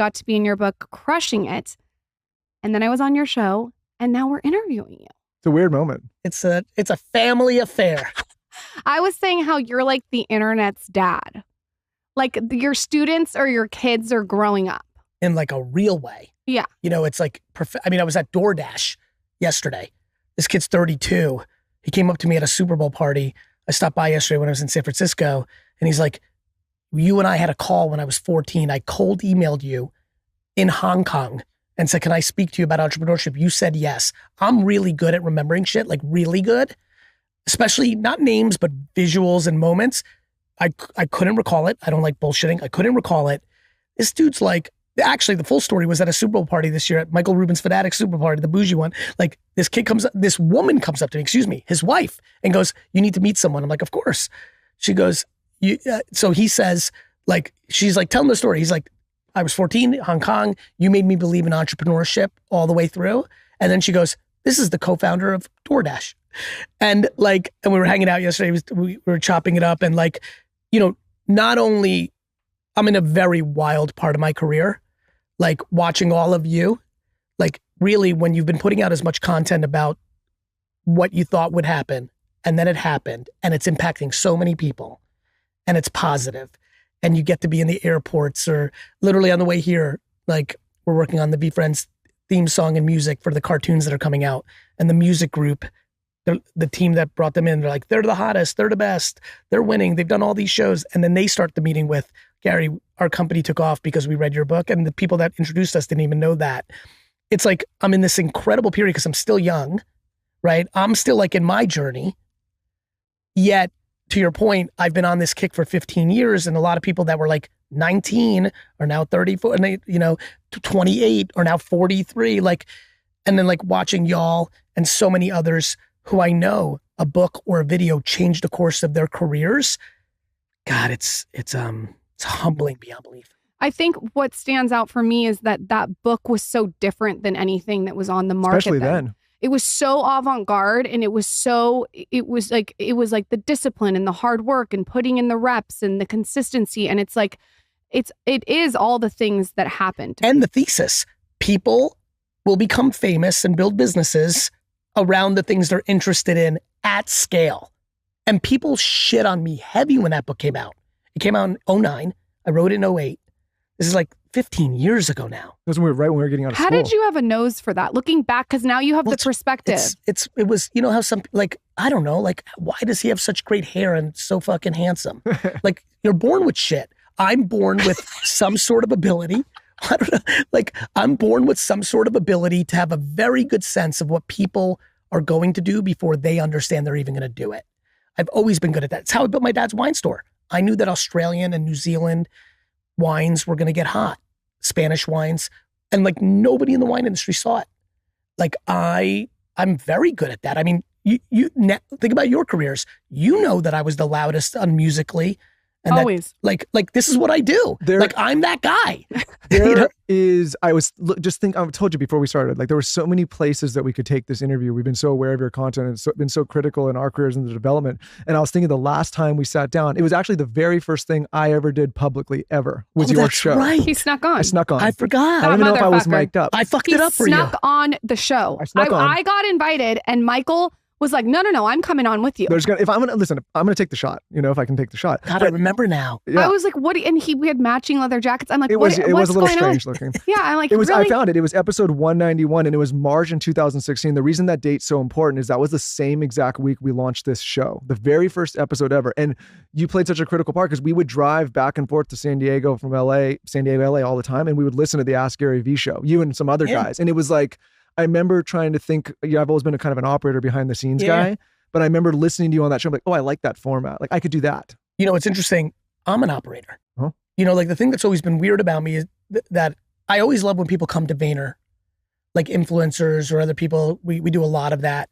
got to be in your book, crushing it. And then I was on your show, and now we're interviewing you. It's a weird moment. It's a family affair. I was saying how you're like the internet's dad. Like your students or your kids are growing up. In like a real way. Yeah. You know, it's like, I was at DoorDash yesterday. This kid's 32. He came up to me at a Super Bowl party. I stopped by yesterday when I was in San Francisco, and he's like, you and I had a call when I was 14. I cold emailed you in Hong Kong and said, can I speak to you about entrepreneurship? You said yes. I'm really good at remembering shit, like really good, especially not names, but visuals and moments. I couldn't recall it. I don't like bullshitting. I couldn't recall it. This dude's like, actually the full story was at a Super Bowl party this year at Michael Rubin's Fanatic Super Bowl party, the bougie one. Like this woman comes up to me, his wife, and goes, you need to meet someone. I'm like, of course. She goes, so he says, like, she's like, tell him the story. He's like, I was 14, Hong Kong. You made me believe in entrepreneurship all the way through. And then she goes, this is the co-founder of DoorDash. And we were hanging out yesterday. We were chopping it up. And like, you know, not only I'm in a very wild part of my career, like watching all of you, like really when you've been putting out as much content about what you thought would happen, and then it happened, and it's impacting so many people, and it's positive, and you get to be in the airports or literally on the way here, like we're working on the Be Friends theme song and music for the cartoons that are coming out, and the music group, the team that brought them in, they're like, they're the hottest, they're the best, they're winning, they've done all these shows, and then they start the meeting with, Gary, our company took off because we read your book, and the people that introduced us didn't even know that. It's like I'm in this incredible period because I'm still young, right? I'm still like in my journey. Yet, to your point, I've been on this kick for 15 years, and a lot of people that were like 19 are now 34, and they, 28 are now 43. Like, and then like watching y'all and so many others who I know a book or a video changed the course of their careers. God, it's humbling beyond belief. I think what stands out for me is that book was so different than anything that was on the market. Especially then. It was so avant-garde, and it was like the discipline and the hard work and putting in the reps and the consistency. And it's like, it is all the things that happened. And the thesis, people will become famous and build businesses around the things they're interested in at scale. And people shit on me heavy when that book came out. It came out in 2009. I wrote it in 2008. This is like 15 years ago now. That was right when we were getting out of school. How did you have a nose for that? Looking back, because now you have the perspective. It was, you know how some, like, I don't know, like, why does he have such great hair and so fucking handsome? Like, you're born with shit. I'm born with some sort of ability. I don't know. Like, I'm born with some sort of ability to have a very good sense of what people are going to do before they understand they're even going to do it. I've always been good at that. It's how I built my dad's wine store. I knew that Australian and New Zealand wines were going to get hot, Spanish wines, and like nobody in the wine industry saw it. Like I'm very good at that. I mean, you think about your careers. You know that I was the loudest on Musically. And always. That, like this is what I do. Like I'm that guy. I told you before we started, like there were so many places that we could take this interview. We've been so aware of your content and been so critical in our careers and the development. And I was thinking the last time we sat down, it was actually the very first thing I ever did publicly ever was your show. Right. He snuck on. I snuck on. I forgot. I don't even know if I was mic'd up. I fucked it up for you. He snuck on the show. I got invited, and Michael was like, no, I'm coming on with you. I'm gonna take the shot, if I can take the shot. God, I remember now. Yeah. I was like, what? And we had matching leather jackets. I'm like, it was a little strange looking. Yeah, I'm like, really? I found it. It was episode 191, and it was March in 2016. The reason that date's so important is that was the same exact week we launched this show, the very first episode ever. And you played such a critical part because we would drive back and forth to San Diego, LA all the time, and we would listen to the Ask Gary V show, you and some other guys. And it was like, I remember trying to think, I've always been a kind of an operator behind the scenes guy, but I remember listening to you on that show. I'm like, oh, I like that format. Like I could do that. It's interesting. I'm an operator. Huh? Like the thing that's always been weird about me is that I always love when people come to Vayner, like influencers or other people. We do a lot of that.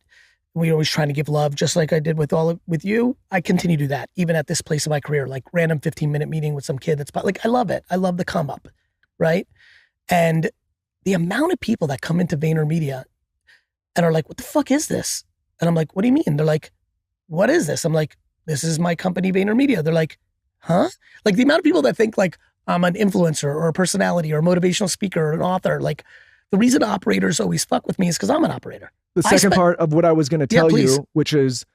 We're always trying to give love, just like I did with you. I continue to do that, even at this place of my career, like random 15-minute meeting with some kid that's like, I love it. I love the come up, right? And the amount of people that come into VaynerMedia and are like, what the fuck is this? And I'm like, what do you mean? They're like, what is this? I'm like, this is my company, VaynerMedia. They're like, huh? Like the amount of people that think like, I'm an influencer or a personality or a motivational speaker or an author. Like the reason operators always fuck with me is because I'm an operator. The second part of what I was going to tell please. you, which is,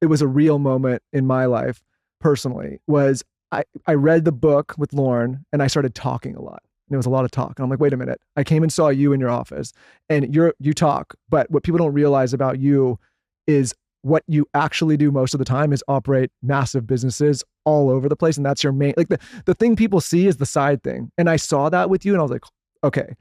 it was a real moment in my life personally, was I read the book with Lauren and I started talking a lot. And it was a lot of talk. And I'm like, wait a minute. I came and saw you in your office and you talk, but what people don't realize about you is what you actually do most of the time is operate massive businesses all over the place. And that's your main, like the thing people see is the side thing. And I saw that with you and I was like, okay,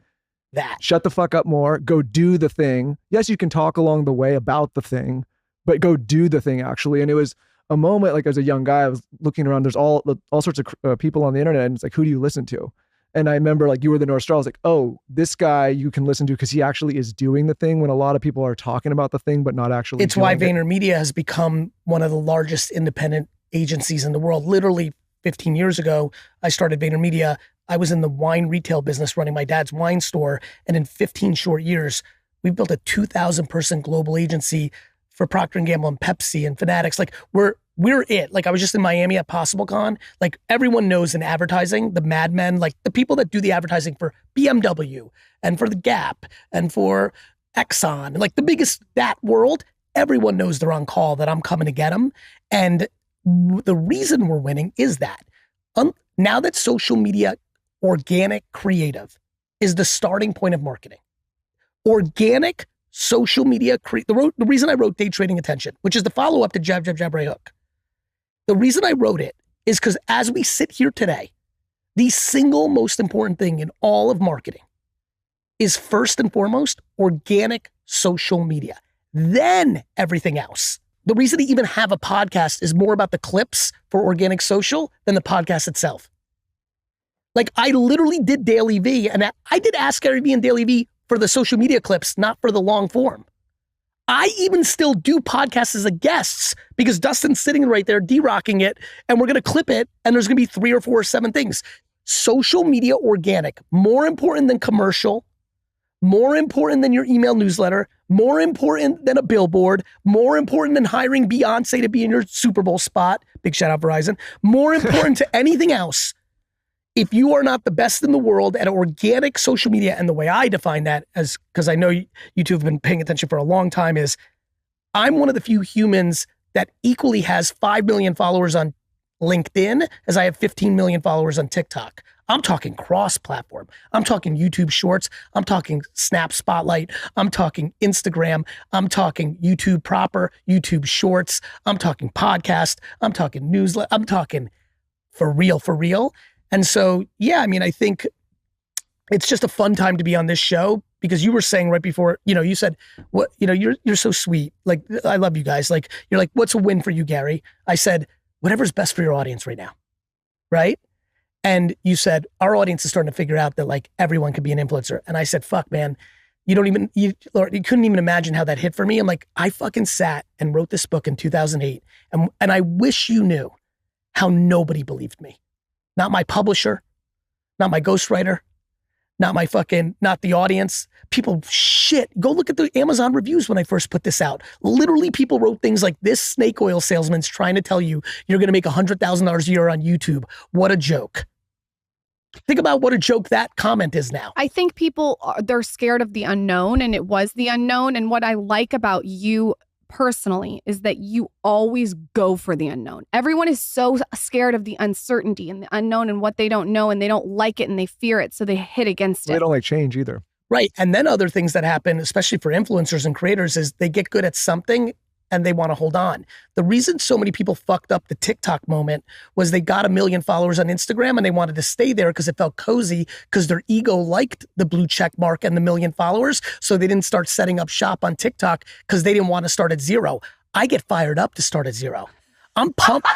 shut the fuck up more, go do the thing. Yes, you can talk along the way about the thing, but go do the thing actually. And it was a moment, like as a young guy, I was looking around, there's all sorts of people on the internet and it's like, who do you listen to? And I remember like you were the North Star. I was like, oh, this guy you can listen to because he actually is doing the thing when a lot of people are talking about the thing, but not actually It's why VaynerMedia has become one of the largest independent agencies in the world. Literally 15 years ago, I started VaynerMedia. I was in the wine retail business running my dad's wine store. And in 15 short years, we built a 2,000 person global agency for Procter & Gamble and Pepsi and Fanatics. Like we're it. Like I was just in Miami at PossibleCon. Like everyone knows in advertising, the madmen, like the people that do the advertising for BMW and for the Gap and for Exxon, like the biggest, that world, everyone knows they're on call, that I'm coming to get them. And the reason we're winning is that now that social media, organic creative is the starting point of marketing. Organic social media, the reason I wrote Day Trading Attention, which is the follow-up to Jab, Jab, Jab, Right Hook. The reason I wrote it is because as we sit here today, the single most important thing in all of marketing is first and foremost, organic social media. Then everything else. The reason to even have a podcast is more about the clips for organic social than the podcast itself. Like I literally did Daily V and I did Ask Gary V and Daily V for the social media clips, not for the long form. I even still do podcasts as a guest because Dustin's sitting right there, D-rocking it, and we're going to clip it, and there's going to be 3 or 4 or 7 things. Social media organic, more important than commercial, more important than your email newsletter, more important than a billboard, more important than hiring Beyonce to be in your Super Bowl spot, big shout out Verizon, more important to anything else. If you are not the best in the world at organic social media, and the way I define that, as because I know you two have been paying attention for a long time, is I'm one of the few humans that equally has 5 million followers on LinkedIn as I have 15 million followers on TikTok. I'm talking cross-platform. I'm talking YouTube Shorts. I'm talking Snap Spotlight. I'm talking Instagram. I'm talking YouTube proper, YouTube Shorts. I'm talking podcast. I'm talking newsletter. I'm talking for real. And so, yeah, I mean, I think it's just a fun time to be on this show because you were saying right before, you said, what, you're so sweet. Like, I love you guys. Like, you're like, what's a win for you, Gary? I said, whatever's best for your audience right now. Right. And you said, our audience is starting to figure out that like everyone could be an influencer. And I said, fuck, man, you couldn't even imagine how that hit for me. I'm like, I fucking sat and wrote this book in 2008. And I wish you knew how nobody believed me. Not my publisher, not my ghostwriter, not the audience. People, go look at the Amazon reviews when I first put this out. Literally people wrote things like, this snake oil salesman's trying to tell you you're going to make $100,000 a year on YouTube. What a joke. Think about what a joke that comment is now. I think people, they're scared of the unknown, and it was the unknown. And what I like about you personally is that you always go for the unknown. Everyone is so scared of the uncertainty and the unknown and what they don't know, and they don't like it and they fear it, so they hit against it. They don't like change either. Right. And then other things that happen, especially for influencers and creators, is they get good at something and they want to hold on. The reason so many people fucked up the TikTok moment was they got 1 million followers on Instagram and they wanted to stay there because it felt cozy, because their ego liked the blue check mark and the 1 million followers. So they didn't start setting up shop on TikTok because they didn't want to start at 0. I get fired up to start at 0. I'm pumped.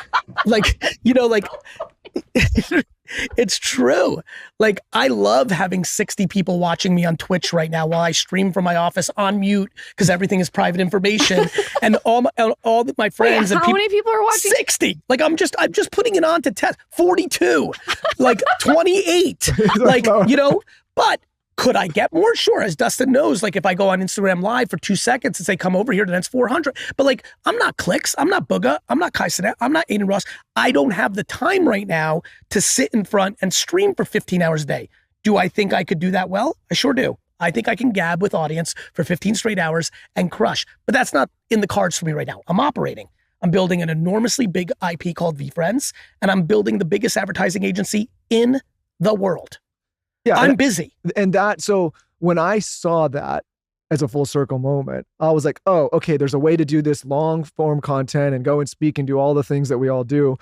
It's true. Like, I love having 60 people watching me on Twitch right now while I stream from my office on mute because everything is private information. And all my friends. Wait, and how many people are watching? 60. Like, I'm just putting it on to test. 42. Like 28. Like, but Could I get more? Sure. As Dustin knows, like if I go on Instagram Live for 2 seconds and say, come over here, then it's 400. But like, I'm not Clicks. I'm not Booga. I'm not Kai Cenat. I'm not Aiden Ross. I don't have the time right now to sit in front and stream for 15 hours a day. Do I think I could do that well? I sure do. I think I can gab with audience for 15 straight hours and crush. But that's not in the cards for me right now. I'm operating. I'm building an enormously big IP called VFriends, and I'm building the biggest advertising agency in the world. Yeah, I'm busy. And so when I saw that as a full circle moment, I was like, oh, okay, there's a way to do this long form content and go and speak and do all the things that we all do,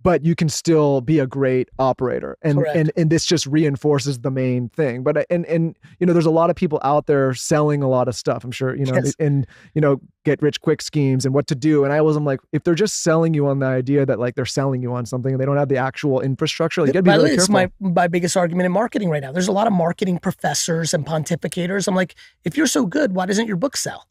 but you can still be a great operator. And this just reinforces the main thing. But and you know, there's a lot of people out there selling a lot of stuff, I'm sure, you know, yes. And you know, get rich quick schemes and what to do. And I'm like, if they're just selling you on the idea that like they're selling you on something and they don't have the actual infrastructure, like you gotta be really careful. It's my biggest argument in marketing right now. There's a lot of marketing professors and pontificators. I'm like, if you're so good, why doesn't your book sell?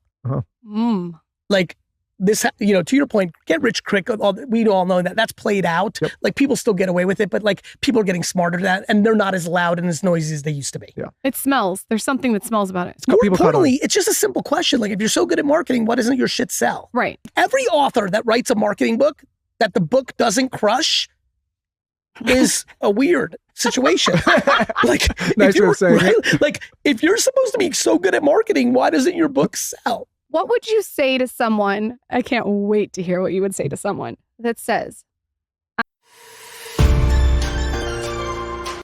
Like, this, you know, to your point, get rich quick. We all know that that's played out. Yep. Like people still get away with it, but like people are getting smarter to that, and they're not as loud and as noisy as they used to be. Yeah, it smells. There's something that smells about it. More importantly, it's just a simple question. Like if you're so good at marketing, why doesn't your shit sell? Right. Every author that writes a marketing book that the book doesn't crush is a weird situation. Like, nice way of saying it. Like if you're supposed to be so good at marketing, why doesn't your book sell? What would you say to someone, I can't wait to hear what you would say to someone that says,